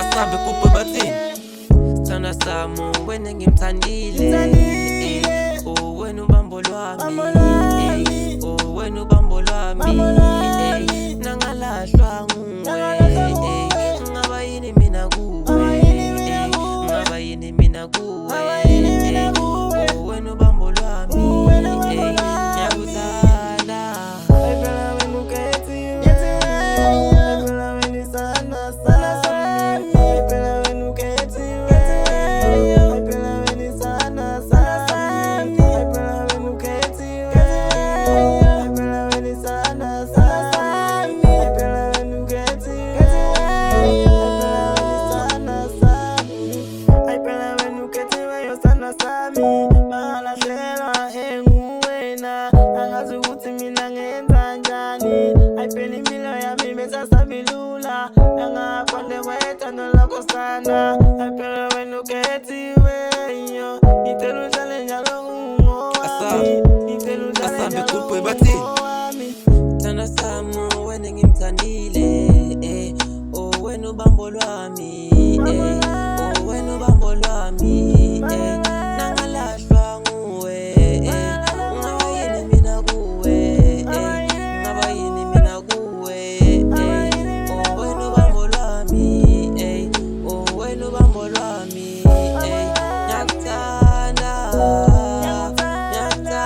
Asabe kuphe bathini sithanda sami wena ngimthandile wena ubambo lwami wena ubambo lwami nangalahlwa nguwe ngaba yini mina kuwe ngaba yini mina kuwe wena ubambo lwami ngiyakuthanda Mangahlelwa enguwena angazi ukuthi mina ngenza njani ayiphela impilo yami besasabilula angaphandle kwethando lakho sana ayiphela wena ukhethiwe ngicela uhlale njalo ungowami ngicela uhlale njalo ungowami sithanda sami wena ngimthandile wena ubambo lwami wena ubambo lwami nangalahlwa nguwe ngaba yini mina kuwe ngaba yini mina kuwe wena ubambo lwami wena ubambo lwami ngiyakuthanda ngiyakuthanda